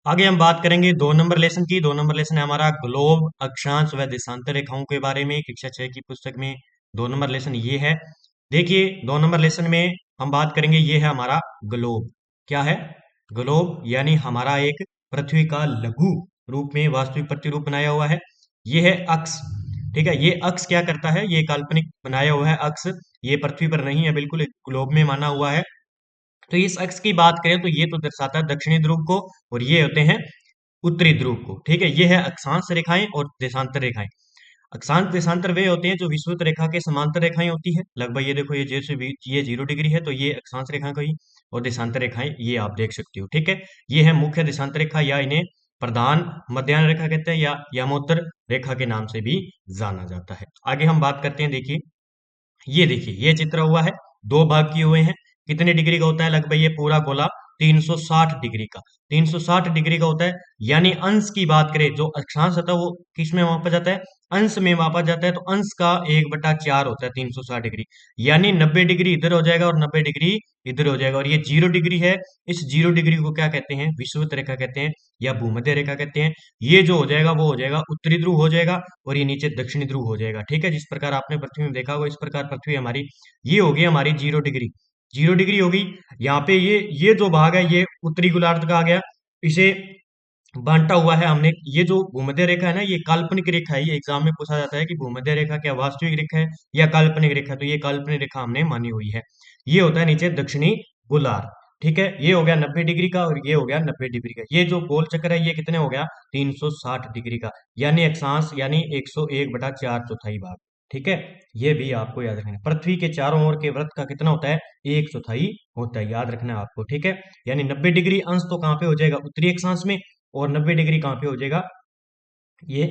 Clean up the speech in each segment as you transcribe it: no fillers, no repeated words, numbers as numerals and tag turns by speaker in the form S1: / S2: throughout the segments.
S1: आगे हम बात करेंगे 2 नंबर लेसन की। 2 नंबर लेसन है हमारा ग्लोब, अक्षांश व देशांतर रेखाओं के बारे में। कक्षा 6 की पुस्तक में 2 नंबर लेसन ये है। देखिए 2 नंबर लेसन में हम बात करेंगे, ये है हमारा ग्लोब। क्या है? ग्लोब यानी हमारा एक पृथ्वी का लघु रूप में वास्तविक प्रतिरूप बनाया हुआ है। ये है अक्ष। ठीक है, ये अक्ष क्या करता है? ये काल्पनिक बनाया हुआ है अक्ष, ये पृथ्वी पर नहीं है, बिल्कुल एक ग्लोब में माना हुआ है। तो इस अक्ष की बात करें तो ये तो दर्शाता है दक्षिणी ध्रुव को, और ये होते हैं उत्तरी ध्रुव को। ठीक है, ये है अक्षांश रेखाएं और देशांतर रेखाएं। अक्षांश देशांतर वे होते हैं जो विषुवत रेखा के समांतर रेखाएं होती है लगभग। ये देखो, ये जैसे भी ये 0 डिग्री है तो ये अक्षांश रेखा का ही, और देशांतर रेखाएं ये आप देख सकते हो। ठीक है, ये है मुख्य देशांतर रेखा, या इन्हें प्रधान मध्याह्न रेखा कहते हैं, या यमोत्तर रेखा के नाम से भी जाना जाता है। आगे हम बात करते हैं। देखिए, ये देखिए, ये चित्र हुआ है, 2 भाग किए हुए हैं। कितने डिग्री का होता है? लगभग ये पूरा गोला 360 डिग्री का, 360 डिग्री का होता है। यानी अंश की बात करें, जो अक्षांश होता है वो किस में मापा जाता है? अंश में मापा जाता है। तो अंश का 1/4 होता है 360 डिग्री। यानी 90 डिग्री इधर हो जाएगा और 90 डिग्री इधर हो जाएगा, और ये 0 डिग्री है। इस 0 डिग्री को क्या कहते हैं? विषुवत रेखा कहते हैं, या भूमध्य रेखा कहते हैं। ये जो हो जाएगा वो हो जाएगा उत्तरी ध्रुव हो जाएगा, और ये नीचे दक्षिणी ध्रुव हो जाएगा। ठीक है, जिस प्रकार आपने पृथ्वी में देखा होगा, इस प्रकार पृथ्वी हमारी ये होगी हमारी 0 डिग्री। 0 डिग्री होगी। यहाँ पे ये जो भाग है ये उत्तरी गोलार्ध का आ गया। इसे बांटा हुआ है हमने। ये जो भूमध्य रेखा है ना, ये काल्पनिक रेखा है। ये एग्जाम में पूछा जाता है कि भूमध्य रेखा क्या वास्तविक रेखा है या काल्पनिक रेखा? तो ये काल्पनिक रेखा हमने मानी हुई है। ये होता है नीचे दक्षिणी गोलार्ध। ठीक है, ये हो गया 90 डिग्री का, और ये हो गया 90 डिग्री का। ये जो गोल चक्कर है ये कितने हो गया? 360 डिग्री का, यानी अक्षांश यानी 101/4 भाग। ठीक है, ये भी आपको याद रखना है। पृथ्वी के चारों ओर के वृत्त का कितना होता है? 1/4 होता है, याद रखना है आपको। ठीक है, यानी 90 डिग्री अंश तो कहाँ पे हो जाएगा? उत्तरी अक्षांश में, और 90 डिग्री कहाँ पे हो जाएगा? ये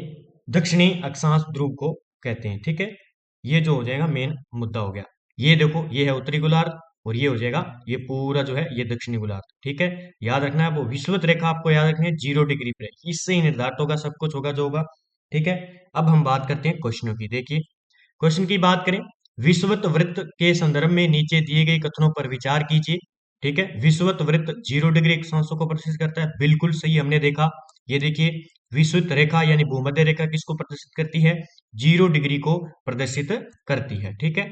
S1: दक्षिणी अक्षांश ध्रुव को कहते हैं। ठीक है, ये जो हो जाएगा मेन मुद्दा हो गया। ये देखो, ये है उत्तरी गोलार्ध, और ये हो जाएगा ये पूरा जो है ये दक्षिणी गोलार्ध। ठीक है, याद रखना है। वो विषुवत रेखा आपको याद रखनी है 0 डिग्री पे, इससे ही निर्धारित होगा सब कुछ होगा जो होगा। ठीक है, अब हम बात करते हैं क्वेश्चनों की। देखिए, क्वेश्चन की बात करें, विषुवत वृत्त के संदर्भ में नीचे दिए गए कथनों पर विचार कीजिए। ठीक है, विषुवत वृत्त 0 डिग्री अक्षांशों को प्रदर्शित करता है, बिल्कुल सही हमने देखा। ये देखिए, विषुवत रेखा यानी भूमध्य रेखा किसको प्रदर्शित करती है? 0 डिग्री को प्रदर्शित करती है। ठीक है,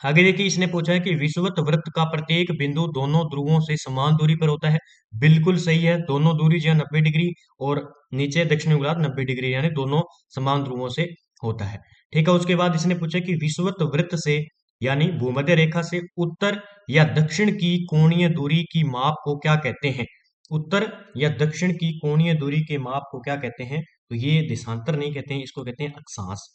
S1: आगे देखिए, इसने पूछा है कि विषुवत वृत्त का प्रत्येक बिंदु दोनों ध्रुवों से समान दूरी पर होता है। बिल्कुल सही है, दोनों दूरी जो है 90 डिग्री, और नीचे दक्षिणी गोलार्ध 90 डिग्री, यानी दोनों समान ध्रुवों से होता है। ठीक है, उसके बाद इसने पूछा कि विषुवत वृत्त से यानी भूमध्य रेखा से उत्तर या दक्षिण की कोणीय दूरी की माप को क्या कहते हैं? उत्तर या दक्षिण की कोणीय दूरी के माप को क्या कहते हैं? तो ये देशांतर नहीं कहते हैं, इसको कहते हैं अक्षांश।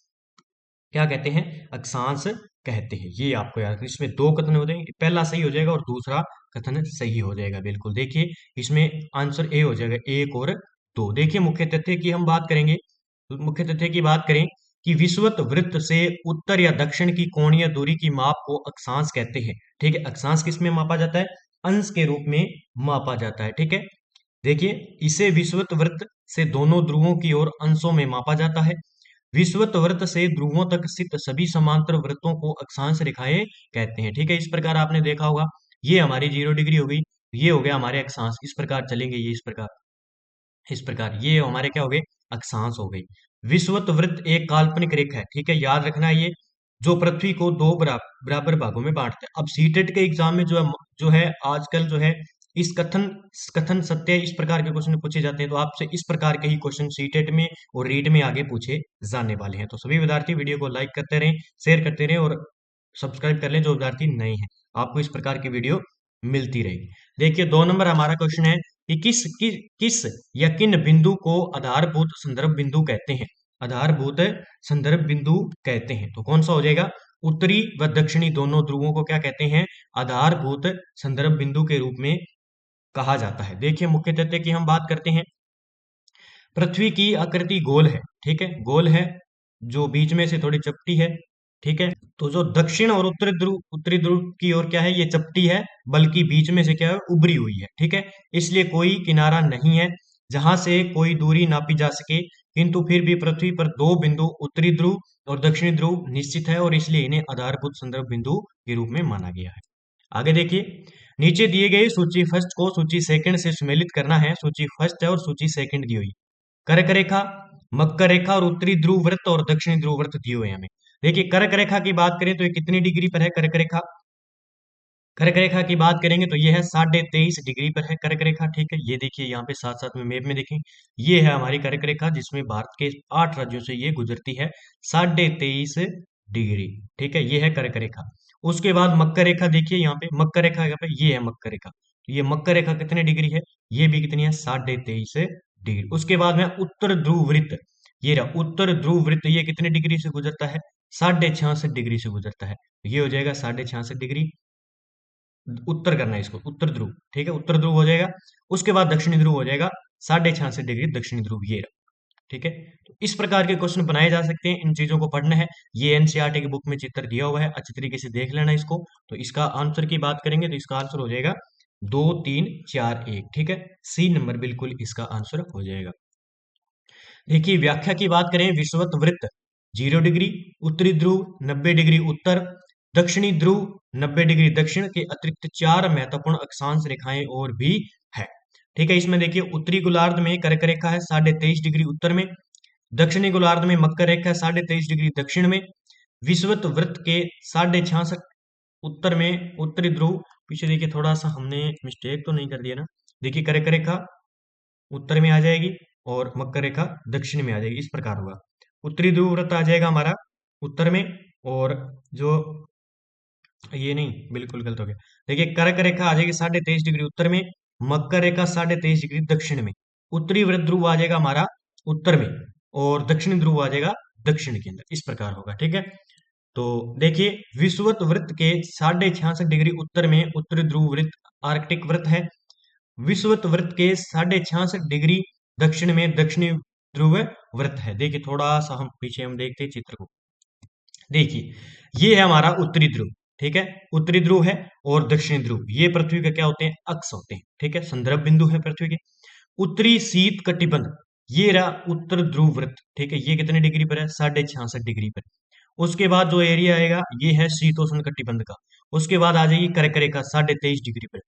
S1: क्या कहते हैं? अक्षांश कहते हैं। ये आपको याद रखना। इसमें 2 कथन हो जाएंगे, पहला सही हो जाएगा और दूसरा कथन सही हो जाएगा। बिल्कुल देखिए, इसमें आंसर ए हो जाएगा, 1 और 2। देखिए, मुख्य तथ्य की हम बात करेंगे। तो मुख्य तथ्य की बात करें कि विषुवत वृत्त से उत्तर या दक्षिण की कोणीय दूरी की माप को अक्षांश कहते हैं। ठीक है, अक्षांश किस में मापा जाता है? अंश के रूप में मापा जाता है। ठीक है, देखिए, इसे विषुवत वृत्त से दोनों ध्रुवों की ओर अंशों में मापा जाता है। विषुवत वृत्त से ध्रुवों तक स्थित सभी समांतर वृत्तों को अक्षांश रेखाएं कहते हैं। ठीक है, इस प्रकार आपने देखा होगा, ये हमारी 0 डिग्री हो गई, ये हो गया हमारे अक्षांश। इस प्रकार चलेंगे, ये इस प्रकार ये हमारे क्या हो गए? अक्षांश हो गई। विषुवत वृत्त एक काल्पनिक रेखा है। ठीक है, याद रखना है, ये जो पृथ्वी को 2 बराबर भागों में बांटते हैं। अब सीटेट के एग्जाम में जो है आजकल जो है इस कथन कथन सत्य इस प्रकार के क्वेश्चन पूछे जाते हैं। तो आपसे इस प्रकार के ही क्वेश्चन सीटेट में और रीट में आगे पूछे जाने वाले हैं। तो सभी विद्यार्थी वीडियो को लाइक करते रहें, शेयर करते रहें, और सब्सक्राइब कर लें जो विद्यार्थी नए हैं। आपको इस प्रकार की वीडियो मिलती रहेगी। देखिए, 2 नंबर हमारा क्वेश्चन है कि किस या किन बिंदु को आधारभूत संदर्भ बिंदु कहते हैं? आधारभूत संदर्भ बिंदु कहते हैं। तो कौन सा हो जाएगा? उत्तरी व दक्षिणी दोनों ध्रुवों को क्या कहते हैं? आधारभूत संदर्भ बिंदु के रूप में कहा जाता है। देखिए, मुख्य तथ्य की हम बात करते हैं। पृथ्वी की आकृति गोल है। ठीक है, गोल है, जो बीच में से थोड़ी चपटी है। ठीक है, तो जो दक्षिण और उत्तरी ध्रुव की ओर क्या है? ये चपटी है, बल्कि बीच में से क्या है? उभरी हुई है। ठीक है, इसलिए कोई किनारा नहीं है जहां से कोई दूरी नापी जा सके, किंतु फिर भी पृथ्वी पर 2 बिंदु उत्तरी ध्रुव और दक्षिणी ध्रुव निश्चित है, और इसलिए इन्हें आधारभूत संदर्भ बिंदु के रूप में माना गया है। आगे देखिए, नीचे दिए गए सूची फर्स्ट को सूची सेकंड से सुमेलित करना है। सूची फर्स्ट है और सूची सेकंड दी हुई। कर्क रेखा, मकर रेखा और उत्तरी ध्रुव वृत्त और दक्षिणी ध्रुव वृत्त दिए हुए हैं हमें। देखिए कर्क रेखा की बात करें तो ये कितनी डिग्री पर है कर्क रेखा? कर्क रेखा की बात करेंगे तो ये है 23.5 डिग्री पर है कर्क रेखा। ठीक है, ये देखिए यहाँ पे साथ साथ में मैप में देखें, ये है हमारी कर्क रेखा जिसमें भारत के 8 राज्यों से ये गुजरती है 23.5 डिग्री। ठीक है, ये है कर्क रेखा। उसके बाद मकर रेखा देखिए यहाँ पे, मकर रेखा यहाँ पे ये है मकर रेखा। तो ये मकर रेखा कितने डिग्री है? ये भी कितनी है? 23.5 डिग्री। उसके बाद में उत्तर ध्रुव वृत्त, ये रहा उत्तर ध्रुव वृत्त, ये कितने डिग्री से गुजरता है? 66.5 डिग्री से गुजरता है। तो ये हो जाएगा 66.5 डिग्री। उत्तर करना है इसको, उत्तर ध्रुव। ठीक है, उत्तर ध्रुव हो जाएगा। उसके बाद दक्षिणी ध्रुव हो जाएगा 66.5 डिग्री दक्षिणी ध्रुव, ये रहा। ठीक है, तो इस प्रकार के क्वेश्चन बनाए जा सकते हैं, इन चीजों को पढ़ना है। ये एनसीईआरटी की बुक में चित्र दिया हुआ है, अच्छी तरीके से देख लेना इसको। तो इसका आंसर की बात करेंगे तो इसका आंसर हो जाएगा 2 3 4 1। ठीक है, सी नंबर बिल्कुल इसका आंसर हो जाएगा। देखिए व्याख्या की बात करें, विषुवत वृत्त 0 डिग्री, उत्तरी ध्रुव 90 डिग्री उत्तर, दक्षिणी ध्रुव 90 डिग्री दक्षिण के अतिरिक्त 4 महत्वपूर्ण अक्षांश रेखाएं और भी है। ठीक है, इसमें देखिए उत्तरी गोलार्ध में कर्क रेखा है 23.5 डिग्री उत्तर में, दक्षिणी गोलार्ध में मकर रेखा है 23.5 डिग्री दक्षिण में, विषुवत वृत्त के 66.5 उत्तर में उत्तरी ध्रुव। पीछे देखिए थोड़ा सा हमने मिस्टेक तो नहीं कर दिया ना? देखिए कर्क रेखा उत्तर में आ जाएगी और मकर रेखा दक्षिण में आ जाएगी, इस प्रकार होगा। उत्तरी ध्रुव वृत्त आ जाएगा हमारा उत्तर में, और जो ये नहीं, बिल्कुल गलत हो गया। देखिए कर्क रेखा आ जाएगी 23.5 डिग्री उत्तर में, मकर रेखा 23.5 डिग्री दक्षिण में, उत्तरी वृत्त ध्रुव आ जाएगा हमारा उत्तर में, और दक्षिणी ध्रुव आ जाएगा दक्षिण के अंदर, इस प्रकार होगा। ठीक है, तो देखिए विषुवत वृत्त के 66.5 डिग्री उत्तर में उत्तरी ध्रुव वृत्त आर्कटिक वृत्त है, विषुवत वृत्त के 66.5 डिग्री दक्षिण में दक्षिणी ध्रुव वृत्त है। देखिए थोड़ा सा हम पीछे हम देखते हैं चित्र को। देखिए ये है हमारा उत्तरी ध्रुव। ठीक है, उत्तरी ध्रुव है और दक्षिणी ध्रुव ये पृथ्वी के क्या होते हैं? अक्ष होते हैं। ठीक है, संदर्भ बिंदु है पृथ्वी के। उत्तरी शीत कटिबंध, ये रहा उत्तर ध्रुव वृत्त। ठीक है, ये कितने डिग्री पर है? 66.5 डिग्री पर। उसके बाद जो एरिया आएगा ये है शीतोष्ण कटिबंध का। उसके बाद आ जाएगी कर्क रेखा 23.5 डिग्री पर।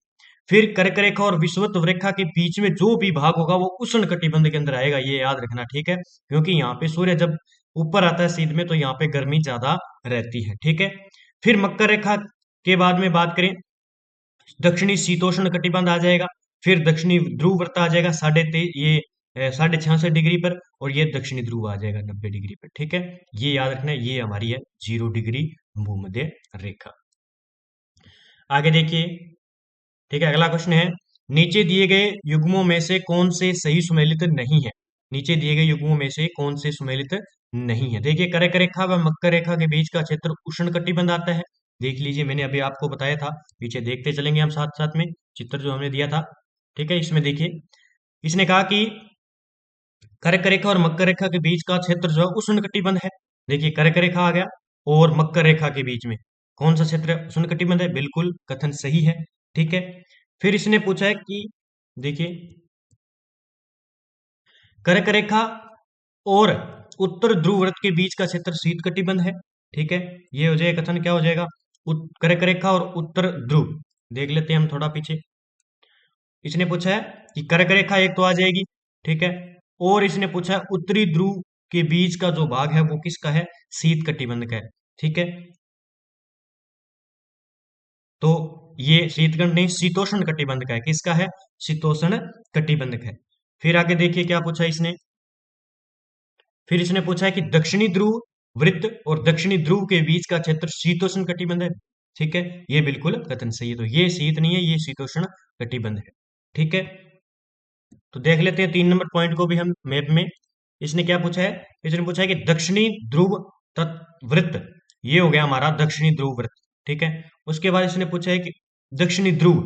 S1: फिर कर्क रेखा और विषुवत रेखा के बीच में जो भी भाग होगा वो उष्ण कटिबंध के अंदर आएगा, ये याद रखना। ठीक है, क्योंकि यहाँ पे सूर्य जब ऊपर आता है शीत में तो यहाँ पे गर्मी ज्यादा रहती है। ठीक है, फिर मकर रेखा के बाद में बात करें, दक्षिणी शीतोष्ण कटिबंध आ जाएगा। फिर दक्षिणी ध्रुव वृत्त आ जाएगा 66.5 डिग्री पर, और ये दक्षिणी ध्रुव आ जाएगा 90 डिग्री पर। ठीक है, ये याद रखना है, ये हमारी है 0 डिग्री भूमध्य रेखा। आगे देखिए। ठीक है, अगला क्वेश्चन है, नीचे दिए गए युग्मों में से कौन से सही सुमेलित नहीं है? नीचे दिए गए युग्मों में से कौन से सुमेलित नहीं है? देखिए कर्क रेखा व मकर रेखा के बीच का क्षेत्र उष्ण कटिबंध आता है। देख लीजिए, मैंने अभी आपको बताया था, पीछे देखते चलेंगे हम साथ साथ में चित्र जो हमने दिया था। ठीक है, इसमें देखिए इसने कहा कि कर्क रेखा और मकर रेखा के बीच का क्षेत्र जो है उष्ण कटिबंध है। देखिए कर्क रेखा आ गया और मकर रेखा के बीच में कौन सा क्षेत्र है? उष्ण कटिबंध है, बिल्कुल कथन सही है। ठीक है, फिर इसने पूछा है कि देखिए कर्क रेखा और उत्तर ध्रुव वृत्त के बीच का क्षेत्र शीत कटिबंध है। ठीक है, ये हो जाएगा कथन, क्या हो जाएगा? कर्क रेखा और उत्तर ध्रुव। देख लेते हैं हम थोड़ा पीछे। इसने पूछा है कि कर्क रेखा एक तो आ जाएगी। ठीक है, और इसने पूछा है उत्तरी ध्रुव के बीच का जो भाग है वो किसका है? शीत कटिबंध का है। ठीक है, तो ये शीतकंठ नहीं, शीतोष्ण कटिबंध का है। किसका है? शीतोष्ण कटिबंध का है। फिर आगे देखिए क्या पूछा इसने। फिर इसने पूछा है कि दक्षिणी ध्रुव वृत्त और दक्षिणी ध्रुव के बीच का क्षेत्र शीतोष्ण कटिबंध है। ठीक है, ये बिल्कुल कथन सही है। तो ये शीत नहीं है, ये शीतोष्ण कटिबंध है। ठीक है, तो देख लेते हैं 3 नंबर पॉइंट को भी हम मैप में। इसने क्या पूछा है? इसने पूछा है कि दक्षिणी ध्रुव वृत्त, ये हो गया हमारा दक्षिणी ध्रुव वृत्त। ठीक है, उसके बाद इसने पूछा है कि दक्षिणी ध्रुव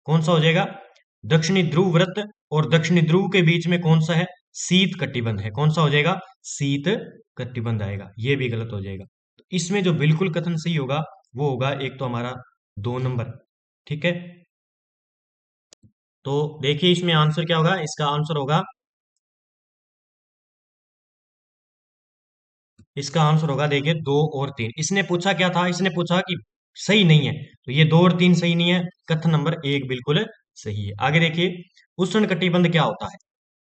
S1: कौन सा हो जाएगा? दक्षिणी ध्रुव वृत्त और दक्षिणी ध्रुव के बीच में कौन सा है? शीत कटिबंध है। कौन सा हो जाएगा? शीत कटिबंध आएगा, ये भी गलत हो जाएगा। तो इसमें जो बिल्कुल कथन सही होगा वो होगा एक तो हमारा 2 नंबर। ठीक है, तो देखिए इसमें आंसर क्या होगा? इसका आंसर होगा, इसका आंसर होगा देखिए 2 और 3। इसने पूछा क्या था? इसने पूछा कि सही नहीं है। तो ये 2 और 3 सही नहीं है, कथन नंबर 1 बिल्कुल सही है। आगे देखिए, उष्ण कटिबंध क्या होता है?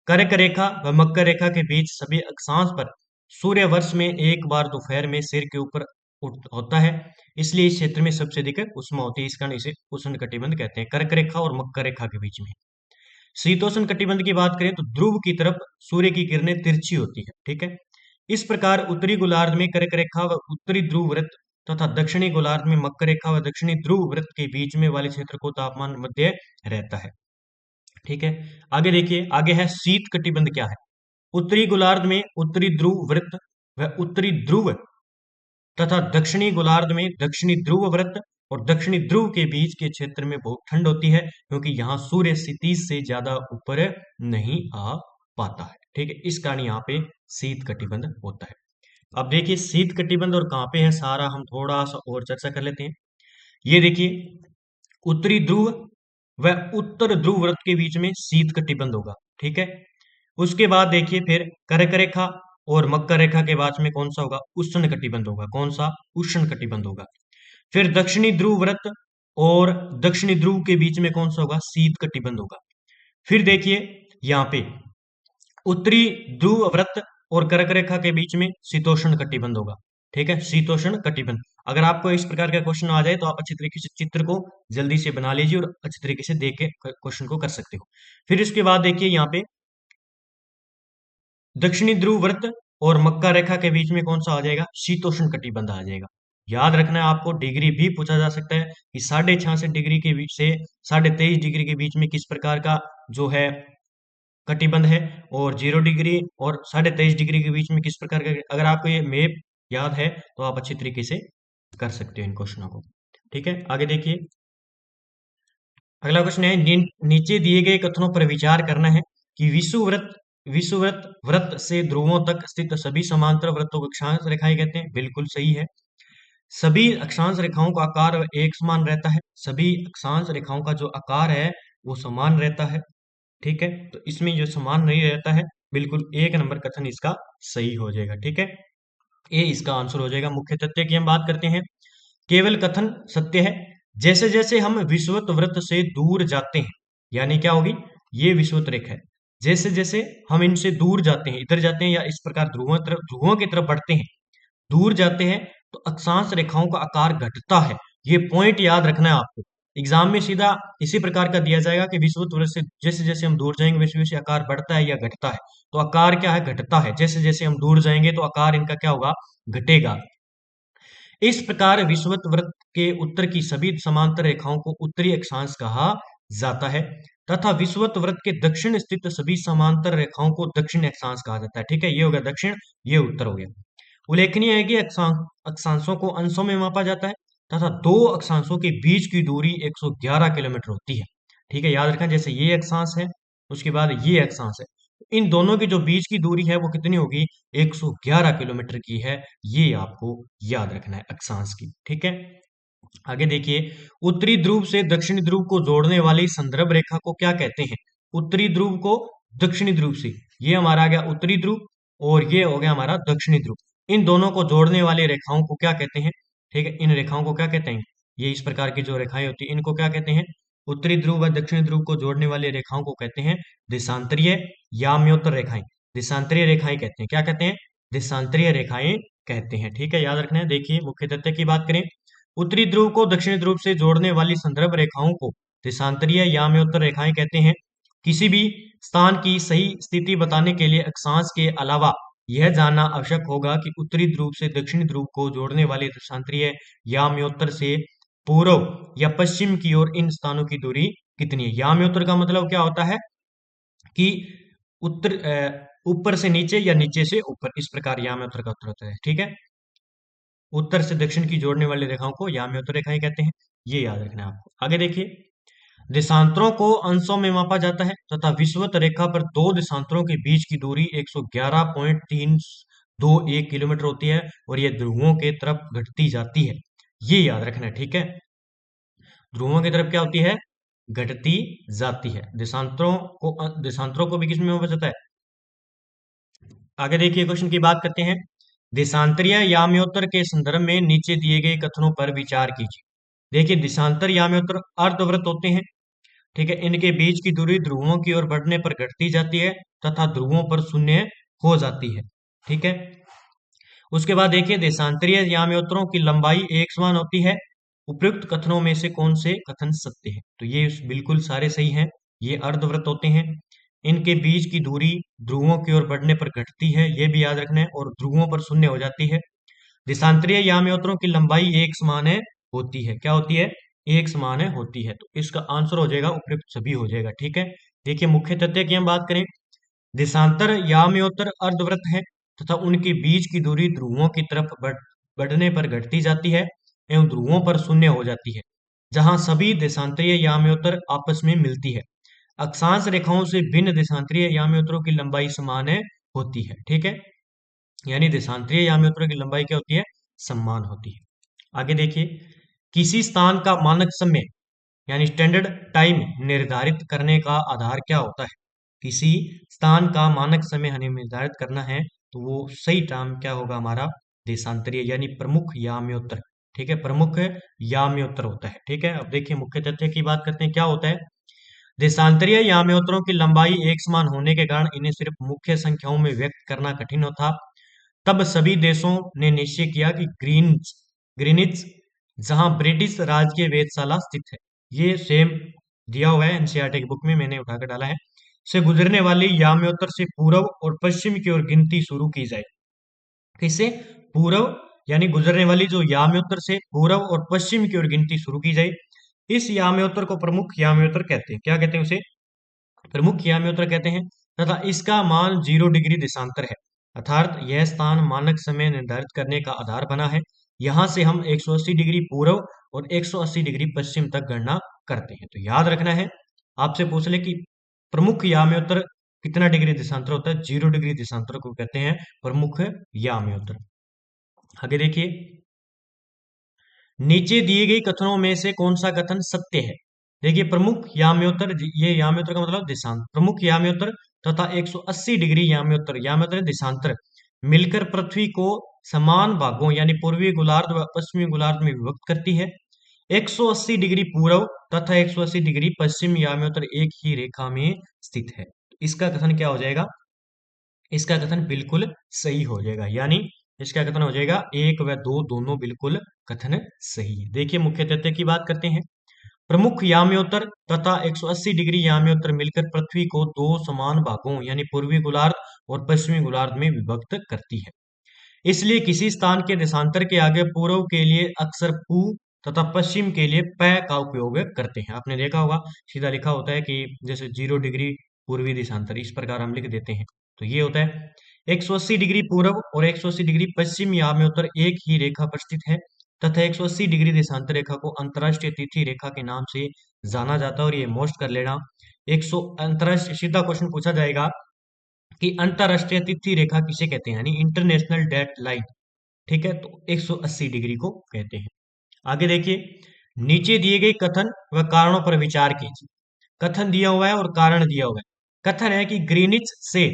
S1: कर्क रेखा व मकर रेखा के बीच सभी अक्षांश पर सूर्य वर्ष में एक बार दोपहर में सिर के ऊपर होता है, इसलिए इस क्षेत्र में सबसे अधिक उष्मा होती है, इस कारण इसे उष्ण कटिबंध कहते हैं, कर्क रेखा और मकर रेखा के बीच में। शीतोष्ण कटिबंध की बात करें तो ध्रुव की तरफ सूर्य की किरणें तिरछी होती है, ठीक है। इस प्रकार उत्तरी गोलार्ध में कर्क रेखा व उत्तरी ध्रुव वृत्त तथा दक्षिणी गोलार्ध में मकर रेखा व दक्षिणी ध्रुव वृत्त के बीच में वाले क्षेत्र को तापमान मध्य रहता है, ठीक है। आगे देखिए, आगे है शीत कटिबंध क्या है? उत्तरी गोलार्ध में उत्तरी ध्रुव वृत्त व उत्तरी ध्रुव तथा दक्षिणी गोलार्ध में दक्षिणी ध्रुव वृत्त और दक्षिणी ध्रुव के बीच के क्षेत्र में बहुत ठंड होती है, क्योंकि यहाँ सूर्य क्षितिज से ज्यादा ऊपर नहीं आ पाता है, ठीक है। इस कारण यहाँ पे शीत कटिबंध होता है। अब देखिए शीत कटिबंध और कहाँ पे है, सारा हम थोड़ा सा और चर्चा कर लेते हैं। ये देखिए, उत्तरी ध्रुव व उत्तर ध्रुव वृत्त के बीच में शीत कटिबंध होगा, ठीक है। उसके बाद देखिए फिर कर्क रेखा और मकर रेखा के बीच में कौन सा होगा? उष्ण कटिबंध होगा। कौन सा? उष्ण कटिबंध होगा। फिर दक्षिणी ध्रुव वृत्त और दक्षिणी ध्रुव के बीच में कौन सा होगा? शीत कटिबंध होगा। फिर देखिए यहाँ पे उत्तरी ध्रुव वृत्त और कर्क रेखा के बीच में शीतोष्ण कटिबंध होगा, ठीक है, शीतोष्ण कटिबंध। अगर आपको इस प्रकार का क्वेश्चन आ जाए तो आप अच्छी तरीके से चित्र को जल्दी से बना लीजिए और अच्छी तरीके से देख के क्वेश्चन को कर सकते हो। फिर इसके बाद देखिए यहाँ पे दक्षिणी ध्रुव वृत्त और मक्का रेखा के बीच में कौन सा आ जाएगा? शीतोष्ण कटिबंध आ जाएगा। याद रखना है आपको, डिग्री भी पूछा जा सकता है कि 66.5 डिग्री के बीच से 23.5 डिग्री के बीच में किस प्रकार का जो है कटिबंध है, और 0 डिग्री और 23.5 डिग्री के बीच में किस प्रकार का। अगर आपको ये मैप याद है तो आप अच्छी तरीके से कर सकते हो इन क्वेश्चनों को, ठीक है। आगे देखिए, अगला क्वेश्चन है, नीचे दिए गए कथनों पर विचार करना है कि विषुववृत्त वृत्त से ध्रुवों तक स्थित सभी समांतर वृत्तों को अक्षांश रेखाएं कहते हैं। बिल्कुल सही है। सभी अक्षांश रेखाओं का आकार एक समान रहता है। सभी अक्षांश रेखाओं का जो आकार है वो समान रहता है, ठीक है। तो इसमें जो समान नहीं रहता है, बिल्कुल 1 नंबर कथन इसका सही हो जाएगा, ठीक है। ये इसका आंसर हो जाएगा। मुख्य तथ्य की हम बात करते हैं, केवल कथन सत्य है। जैसे जैसे हम विषुवत वृत्त से दूर जाते हैं, यानी क्या होगी? ये विषुवत रेखा है। जैसे जैसे हम इनसे दूर जाते हैं, इधर जाते हैं या इस प्रकार ध्रुवों की तरफ बढ़ते हैं, दूर जाते हैं, तो अक्षांश रेखाओं का आकार घटता है। ये पॉइंट याद रखना है आपको। एग्जाम में सीधा इसी प्रकार का दिया जाएगा कि विषुवत वृत्त से जैसे जैसे हम दूर जाएंगे वैसे वैसे आकार बढ़ता है या घटता है। तो आकार क्या है? घटता है। जैसे जैसे हम दूर जाएंगे तो आकार इनका क्या होगा? घटेगा। इस प्रकार विषुवत वृत्त के उत्तर की सभी समांतर रेखाओं को उत्तरी अक्षांश कहा जाता है, तथा विषुवत वृत्त के दक्षिण स्थित सभी समांतर रेखाओं को दक्षिण अक्षांश कहा जाता है, ठीक है। ये हो गया दक्षिण, ये उत्तर हो गया। उल्लेखनीय है कि अक्षांशों को अंशों में मापा जाता है तथा दो अक्षांशों के बीच की दूरी 111 किलोमीटर होती है, ठीक है। याद रखना, जैसे ये अक्षांश है, उसके बाद ये अक्षांश है, इन दोनों की जो बीच की दूरी है वो कितनी होगी? 111 किलोमीटर की है। ये आपको याद रखना है अक्षांश की, ठीक है। आगे देखिए, उत्तरी ध्रुव से दक्षिणी ध्रुव को जोड़ने वाली संदर्भ रेखा को क्या कहते हैं? उत्तरी ध्रुव को दक्षिणी ध्रुव से, ये हमारा आ गया उत्तरी ध्रुव और ये हो गया हमारा दक्षिणी ध्रुव। इन दोनों को जोड़ने वाली रेखाओं को क्या कहते हैं? ठीक है, इन रेखाओं को क्या कहते हैं? ये इस प्रकार की जो रेखाएं होती है इनको क्या कहते हैं? उत्तरी ध्रुव व दक्षिणी ध्रुव को जोड़ने वाली रेखाओं को कहते हैं देशांतरीय याम्योत्तर रेखाएं। देशांतरीय रेखाएं कहते हैं, क्या कहते हैं? देशांतरीय रेखाएं कहते हैं, ठीक है। याद रखना है। देखिए, मुख्य तथ्य की बात करें, उत्तरी ध्रुव को दक्षिणी ध्रुव से जोड़ने वाली संदर्भ रेखाओं को देशांतरीय याम्योत्तर रेखाएं कहते हैं। किसी भी स्थान की सही स्थिति बताने के लिए अक्षांश के अलावा यह जानना आवश्यक होगा कि उत्तरी ध्रुव से दक्षिणी ध्रुव को जोड़ने वाले देशांतरीय याम्योत्तर से पूर्व या पश्चिम की ओर इन स्थानों की दूरी कितनी है। याम्योत्तर का मतलब क्या होता है कि उत्तर ऊपर से नीचे या नीचे से ऊपर, इस प्रकार याम्योत्तर का उत्तर होता है, ठीक है। उत्तर से दक्षिण की जोड़ने वाली रेखाओं को याम्योत्तर रेखाएं कहते हैं। ये याद रखना है आपको। आगे देखिए, देशांतरों को अंशों में मापा जाता है तथा विषुवत रेखा पर दो देशांतरों के बीच की दूरी 111.321 किलोमीटर होती है और यह ध्रुवों के तरफ घटती जाती है। ये याद रखना है, ठीक है। ध्रुवों की तरफ क्या होती है? घटती जाती है। देशांतरों को भी किसमें मापा जाता है? आगे देखिए, क्वेश्चन की बात करते हैं। देशांतरीय याम्योत्तर के संदर्भ में नीचे दिए गए कथनों पर विचार कीजिए। देखिए देशांतर याम्योत्तर अर्धवृत्त होते हैं, ठीक है। इनके बीच की दूरी ध्रुवों की ओर बढ़ने पर घटती जाती है तथा ध्रुवों पर शून्य हो जाती है, ठीक है। उसके बाद देखिए देशांतरीय याम्योत्तरों की लंबाई एक समान होती है। उपयुक्त कथनों में से कौन से कथन सत्य है? तो ये बिल्कुल सारे सही हैं। ये अर्धवृत्त होते हैं। इनके बीच की दूरी ध्रुवों की ओर बढ़ने पर घटती है, ये भी याद रखना है, और ध्रुवों पर शून्य हो जाती है। देशांतरीय याम्योत्तरों की लंबाई एक समान है होती है। क्या होती है? एक समान है होती है। तो इसका आंसर हो जाएगा उपयुक्त सभी हो जाएगा, ठीक है। देखिए मुख्य तथ्य की हम बात करें, देशांतर याम्योत्तर अर्धवृत्त है तथा उनके बीच की दूरी ध्रुवों की तरफ बढ़ने पर घटती जाती है एवं ध्रुवों पर शून्य हो जाती है, जहां सभी देशांतरीय याम्योत्तर आपस में मिलती है। अक्षांश रेखाओं से भिन्न देशांतरीय याम्योत्तरों की लंबाई समान है होती है, ठीक है। यानी देशांतरीय याम्योत्तरों की लंबाई क्या होती है? समान होती है। आगे देखिए, किसी स्थान का मानक समय यानी स्टैंडर्ड टाइम निर्धारित करने का आधार क्या होता है? किसी स्थान का मानक समय हमें निर्धारित करना है तो वो सही टर्म क्या होगा हमारा? देशांतरीय यानी प्रमुख याम्योत्तर, ठीक है। प्रमुख याम्योत्तर होता है, ठीक है। अब देखिए मुख्य तथ्य की बात करते हैं, क्या होता है? देशांतरीय याम्योत्तरों की लंबाई एक समान होने के कारण इन्हें सिर्फ मुख्य संख्याओं में व्यक्त करना कठिन था। तब सभी देशों ने निश्चय किया कि ग्रीनिच, जहां ब्रिटिश राज की वेधशाला स्थित है, ये सेम दिया हुआ है एनसीईआरटी की बुक में, मैंने उठाकर डाला है, से गुजरने वाली याम्योत्तर से पूर्व और पश्चिम की ओर गिनती शुरू की जाए। किससे? पूर्व यानी गुजरने वाली जो याम्योत्तर से पूर्व और पश्चिम की ओर गिनती शुरू की जाए। इस याम्योत्तर को प्रमुख याम्योत्तर कहते हैं। क्या कहते हैं उसे? प्रमुख याम्योत्तर कहते हैं। तथा इसका मान 0 डिग्री देशांतर है, अर्थात यह स्थान मानक समय निर्धारित करने का आधार बना है। यहां से हम 180 डिग्री पूर्व और 180 डिग्री पश्चिम तक गणना करते हैं। तो याद रखना है, आपसे पूछ ले कि प्रमुख याम्योत्तर कितना डिग्री देशांतर होता है? 0 डिग्री देशांतर को कहते हैं प्रमुख याम्योत्तर। आगे देखिए, नीचे दिए गए कथनों में से कौन सा कथन सत्य है? देखिए प्रमुख याम्योत्तर, ये याम्योत्तर का मतलब देशांतर, प्रमुख याम्योत्तर तथा 180 डिग्री याम्योत्तर, याम्योत्तर देशांतर मिलकर पृथ्वी को समान भागों यानी पूर्वी गोलार्ध व पश्चिमी गोलार्ध में विभक्त करती है। 180 डिग्री पूर्व तथा 180 डिग्री पश्चिम याम्योत्तर एक ही रेखा में स्थित है। इसका कथन क्या हो जाएगा? इसका कथन बिल्कुल सही हो जाएगा, यानी इसका कथन हो जाएगा 1 व 2 दोनों बिल्कुल कथन सही है। देखिए मुख्य तथ्य की बात करते हैं, प्रमुख याम्योत्तर तथा 180 डिग्री याम्योत्तर मिलकर पृथ्वी को दो समान भागों यानी पूर्वी गोलार्ध और पश्चिमी गोलार्ध में विभक्त करती है। इसलिए किसी स्थान के देशांतर के आगे पूर्व के लिए अक्सर पू तथा पश्चिम के लिए पै का उपयोग करते हैं। आपने देखा होगा सीधा लिखा होता है कि जैसे 0 डिग्री पूर्वी देशांतर, इस प्रकार हम लिख देते हैं। तो ये होता है 180 डिग्री पूर्व और 180 डिग्री पश्चिम याम्योत्तर एक ही रेखा पर स्थित है तथा 180 डिग्री देशांतर रेखा को अंतरराष्ट्रीय तिथि रेखा के नाम से जाना जाता है। और ये मोस्ट कर लेना, 100 अंतरराष्ट्रीय सीधा क्वेश्चन पूछा जाएगा कि अंतरराष्ट्रीय तिथि रेखा किसे कहते हैं, यानी इंटरनेशनल डेट लाइन, ठीक है। तो 180 डिग्री को कहते हैं। आगे देखिए, नीचे दिए गए कथन व कारणों पर विचार कीजिए। कथन दिया हुआ है और कारण दिया हुआ है। कथन है कि ग्रीनिच से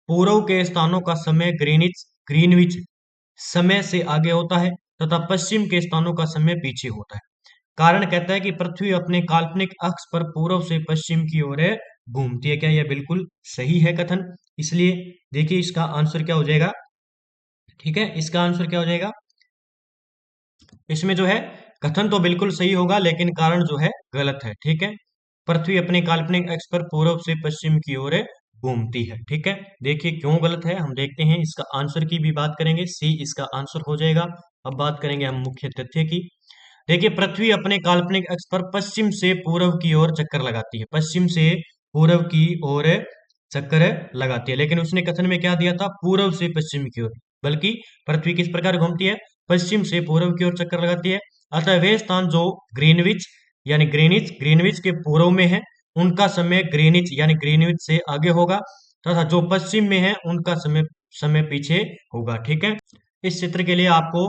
S1: पूर्व के स्थानों का समय ग्रीनविच समय से आगे होता है तथा पश्चिम के स्थानों का समय पीछे होता है। कारण कहता है कि पृथ्वी अपने काल्पनिक अक्ष पर पूर्व से पश्चिम की ओर घूमती है। क्या यह बिल्कुल सही है कथन? इसलिए देखिए इसका आंसर क्या हो जाएगा, ठीक है। इसका आंसर क्या हो जाएगा? इसमें जो है कथन तो बिल्कुल सही होगा लेकिन कारण जो है गलत है, ठीक है। पृथ्वी अपने काल्पनिक अक्ष पर पूर्व से पश्चिम की ओर घूमती है, ठीक है। देखिए क्यों गलत है हम देखते हैं, इसका आंसर की भी बात करेंगे, सी इसका आंसर हो जाएगा। अब बात करेंगे हम मुख्य तथ्य की। देखिए पृथ्वी अपने काल्पनिक अक्ष पर पश्चिम से पूर्व की ओर चक्कर लगाती है, पश्चिम से पूर्व की ओर चक्कर लगाती है, लेकिन उसने कथन में क्या दिया था? पूर्व से पश्चिम की ओर। बल्कि पृथ्वी किस प्रकार घूमती है? पश्चिम से पूर्व की ओर चक्कर लगाती है। अतः वे स्थान जो ग्रीनविच यानी ग्रीनविच के पूर्व में है उनका समय ग्रीनिच यानी ग्रीनविच से आगे होगा तथा जो पश्चिम में है उनका समय समय पीछे होगा, ठीक है। इस चित्र के लिए आपको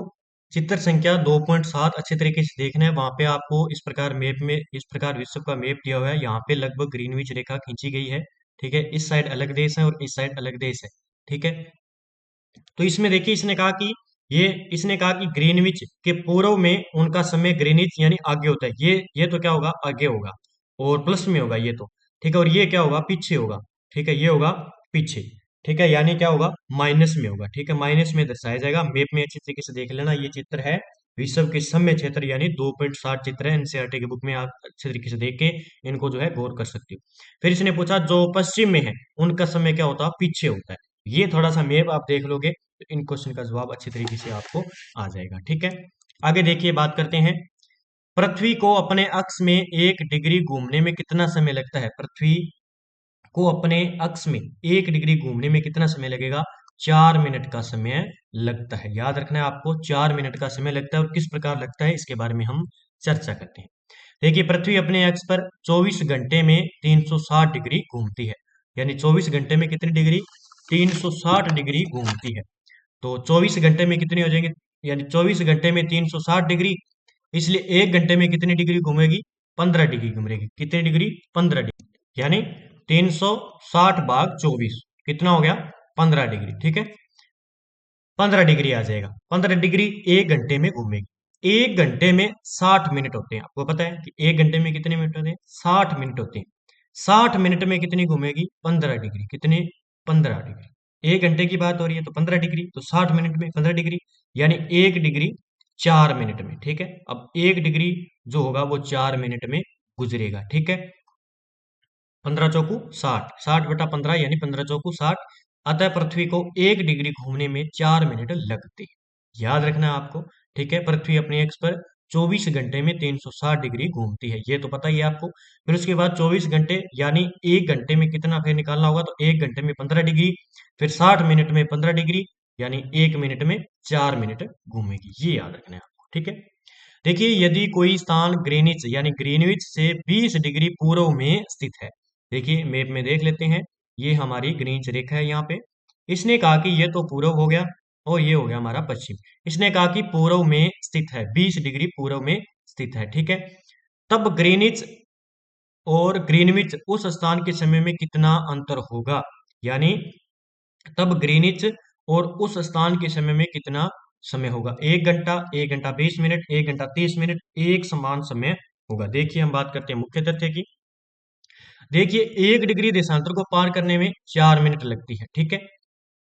S1: चित्र संख्या 2.7 अच्छे तरीके से देखना है। वहां पे आपको इस प्रकार मैप में इस प्रकार विश्व का मैप दिया हुआ है, यहाँ पे लगभग ग्रीनविच रेखा खींची गई है, ठीक है। इस साइड अलग देश है और इस साइड अलग देश है, ठीक है। तो इसमें देखिए इसने कहा कि ये इसने कहा कि ग्रीनविच के पूर्व में उनका समय ग्रीनिच यानी आगे होता है, ये तो क्या होगा, आगे होगा और प्लस में होगा ये तो, ठीक है। और ये क्या होगा, पीछे होगा, ठीक है, ये होगा पीछे, ठीक है, यानी क्या होगा, माइनस में होगा, ठीक है, माइनस में दर्शाया जाएगा। मैप में अच्छी तरीके से देख लेना, ये चित्र है विश्व के समय क्षेत्र यानी 2.60 चित्र है, एनसीईआरटी के बुक में आप अच्छे तरीके से देख के इनको जो है गौर कर सकते हो। फिर इसने पूछा जो पश्चिम में है उनका समय क्या होता है, पीछे होता है। ये थोड़ा सा मैप आप देख लोगे तो इन क्वेश्चन का जवाब अच्छी तरीके से आपको आ जाएगा, ठीक है। आगे देखिए, बात करते हैं, पृथ्वी को अपने अक्ष में 1 डिग्री घूमने में कितना समय लगता है। पृथ्वी को अपने अक्ष में 1 डिग्री घूमने में कितना समय लगेगा, 4 मिनट का समय लगता है। याद रखना है आपको, 4 मिनट का समय लगता है। और किस प्रकार लगता है इसके बारे में हम चर्चा करते हैं। देखिए, पृथ्वी अपने अक्ष पर 24 घंटे में 360 डिग्री घूमती है, यानी 24 घंटे में कितनी डिग्री, 360 डिग्री घूमती है। तो 24 घंटे में कितनी हो जाएंगे, यानी 24 घंटे में 360 डिग्री, इसलिए 1 घंटे में कितनी डिग्री घूमेगी, 15 डिग्री घूमेगी। कितनी डिग्री, 15 डिग्री, यानी 360 भाग 24 कितना हो गया, 15 डिग्री, ठीक है। 15 डिग्री आ जाएगा, 15 डिग्री 1 घंटे में घूमेगी। 1 घंटे में 60 मिनट होते हैं, आपको पता है कि 1 घंटे में कितने मिनट होते हैं, 60 मिनट होते हैं। 60 मिनट में कितनी घूमेगी, 15 डिग्री, कितनी, 15 डिग्री। 1 घंटे की बात हो रही है तो 15 डिग्री, तो 60 मिनट में 15 डिग्री, यानी 1 डिग्री 4 मिनट में, ठीक है। अब 1 डिग्री जो होगा वो 4 मिनट में गुजरेगा, ठीक है। 15 चौकू 60, 60/15 यानी 15 चौकू 60। अतः पृथ्वी को 1 डिग्री घूमने में 4 मिनट लगते हैं। याद रखना है आपको, ठीक है। पृथ्वी अपने एक्स पर 24 घंटे में 360 डिग्री घूमती है, ये तो पता ही है आपको। फिर उसके बाद 24 घंटे यानी 1 घंटे में कितना फिर निकालना होगा, तो 1 घंटे में 15 डिग्री, फिर 60 मिनट में 15 डिग्री, यानी 1 मिनट में 4 मिनट घूमेगी। ये याद रखना है आपको, ठीक है। देखिए, यदि कोई स्थान ग्रीनिच यानी ग्रीनविच से 20 डिग्री पूर्व में स्थित है, देखिए मैप में देख लेते हैं, ये हमारी ग्रीनिच रेखा है यहाँ पे। इसने कहा कि ये तो पूर्व हो गया और ये हो गया हमारा पश्चिम। इसने कहा कि पूर्व में स्थित है, 20 डिग्री पूर्व में स्थित है, ठीक है। तब ग्रीनिच और ग्रीनविच उस स्थान के समय में कितना अंतर होगा, यानी तब ग्रीनिच और उस स्थान के समय में कितना समय होगा। 1 घंटा, 1 घंटा 20 मिनट, 1 घंटा 30 मिनट, एक समान समय होगा। देखिए, हम बात करते हैं मुख्य तथ्य की। देखिए, 1 डिग्री देशांतर को पार करने में 4 मिनट लगती है, ठीक है,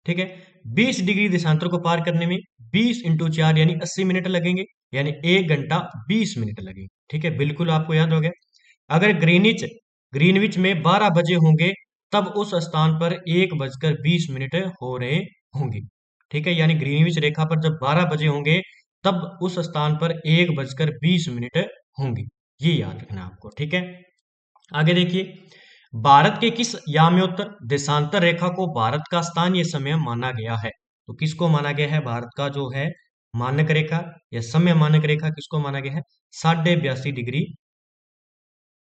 S1: ठीक है। 20 डिग्री देशांतर को पार करने में 20 × 4 यानी 80 मिनट लगेंगे, यानी 1 घंटा 20 मिनट लगेंगे, ठीक है। बिल्कुल आपको याद हो गया। अगर ग्रीनविच में 12 बजे होंगे, तब उस स्थान पर 1 बजकर 20 मिनट हो रहे होंगे, ठीक है। यानी ग्रीनविच रेखा पर जब 12 बजे होंगे, तब उस स्थान पर 1 बजकर 20 मिनट होंगे। ये याद रखना है आपको, ठीक है। आगे देखिए, भारत के किस याम्योत्तर देशांतर रेखा को भारत का स्थानीय समय माना गया है। तो किसको माना गया है, भारत का जो है मानक रेखा या समय मानक रेखा किसको माना गया है, 82.5 डिग्री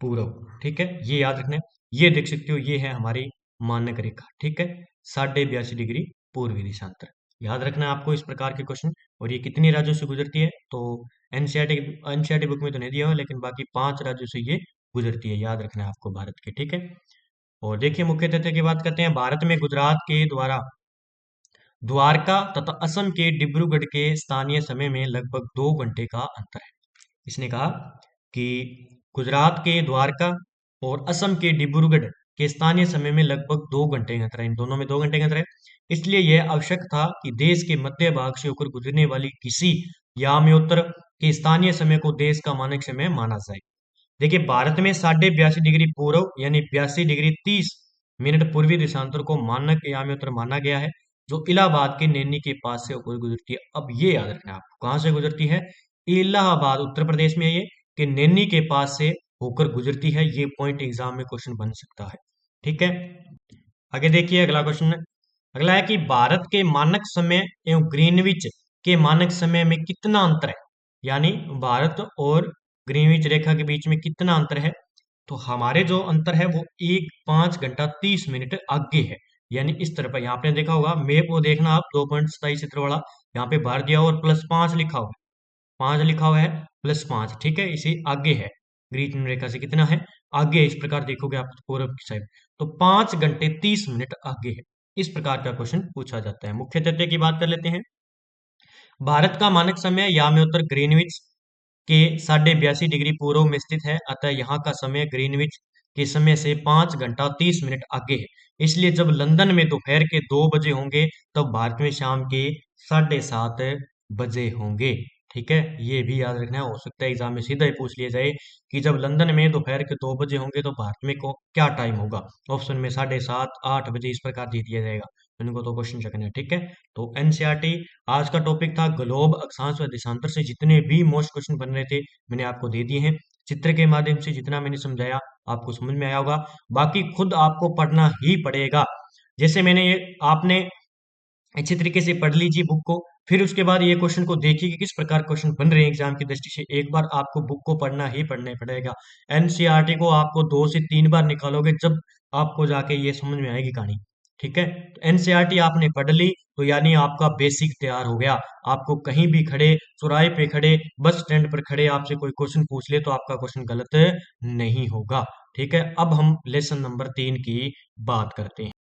S1: पूर्व, ठीक है। ये याद रखना है, ये देख सकते हो, ये है हमारी मानक रेखा, ठीक है, 82.5 डिग्री पूर्वी देशांतर। याद रखना है आपको इस प्रकार के क्वेश्चन। और ये कितनी राज्यों से गुजरती है, तो एनसीईआरटी एनसीईआरटी बुक में तो नहीं दिया हुआ, लेकिन बाकी 5 राज्यों से ये गुजरती है, याद रखना है आपको भारत के, ठीक है। और देखिए, मुख्य तथ्य की बात करते हैं। भारत में गुजरात के द्वारा द्वारका तथा असम के डिब्रूगढ़ के स्थानीय समय में लगभग 2 घंटे का अंतर है। इसने कहा कि गुजरात के द्वारका और असम के डिब्रूगढ़ के स्थानीय समय में लगभग 2 घंटे का अंतर है, इन दोनों में 2 घंटे का अंतर है। इसलिए यह आवश्यक था कि देश के मध्य भाग से होकर गुजरने वाली किसी याम्योत्तर के स्थानीय समय को देश का मानक समय माना जाए। देखिए, भारत में 82.5 डिग्री पूर्व यानी 82 डिग्री 30 मिनट पूर्वी देशांतर को मानक याम्योत्तर माना गया है, जो इलाहाबाद के नैनी के पास से होकर गुजरती है। अब ये याद रखना है आपको, कहाँ से गुजरती है, इलाहाबाद उत्तर प्रदेश में, ये कि नैनी के पास से होकर गुजरती है। ये पॉइंट एग्जाम में क्वेश्चन बन सकता है, ठीक है। आगे देखिए, अगला क्वेश्चन है, अगला है कि भारत के मानक समय एवं ग्रीनविच के मानक समय में कितना अंतर है, यानी भारत और ग्रीनविच रेखा के बीच में कितना अंतर है। तो हमारे जो अंतर है वो 5 घंटा 30 मिनट आगे है, यानी इस तरफ है। यहाँ पे देखा होगा मैप, वो देखना आप 2.27 चित्र वाला, यहाँ पे भर दिया और +5 लिखा हुआ है, 5 लिखा हुआ है, +5, ठीक है, इसे आगे है। ग्रीन रेखा से कितना है, आगे है। इस प्रकार देखोगे आप पूर्व की साइड, तो 5 घंटे 30 मिनट आगे है। इस प्रकार का क्वेश्चन पूछा जाता है। मुख्य तथ्य की बात कर लेते हैं। भारत का मानक समय याम्योत्तर ग्रीनविच के 92.5 डिग्री पूर्व में स्थित है, अतः यहाँ का समय ग्रीनविच के समय से 5 घंटा 30 मिनट आगे है। इसलिए जब लंदन में दोपहर के 2 बजे होंगे तब भारत में शाम के 7:30 बजे होंगे। ठीक है, ये भी याद रखना है। हो सकता है एग्जाम में सीधा ही पूछ लिया जाए कि जब लंदन में दोपहर के 2 बजे होंगे तो भारत में को क्या टाइम होगा। ऑप्शन में 7:30 8 बजे इस प्रकार दे दिया जाएगा। इनको तो क्वेश्चन चेक करना है। ठीक है, तो एनसीईआरटी आज का टॉपिक था ग्लोब, अक्षांश व देशांतर से जितने भी मोस्ट क्वेश्चन बन रहे थे मैंने आपको दे दिए हैं। चित्र के माध्यम से जितना मैंने समझाया आपको समझ में आया होगा। बाकी खुद आपको पढ़ना ही पड़ेगा। जैसे मैंने ये आपने अच्छी तरीके से पढ़ लीजिए बुक को, फिर उसके बाद ये क्वेश्चन को देखिए कि किस प्रकार क्वेश्चन बन रहे हैं एग्जाम की दृष्टि से। एक बार आपको बुक को पढ़ना ही पढ़ना ही पड़ेगा। एनसीईआरटी को आपको 2 से 3 बार निकालोगे जब आपको जाके ये समझ में आएगी कहानी। ठीक है, तो एनसीईआरटी आपने पढ़ ली तो यानी आपका बेसिक तैयार हो गया। आपको कहीं भी खड़े, चौराहे पे खड़े, बस स्टैंड पर खड़े आपसे कोई क्वेश्चन पूछ ले तो आपका क्वेश्चन गलत नहीं होगा। ठीक है, अब हम लेसन नंबर 3 की बात करते हैं।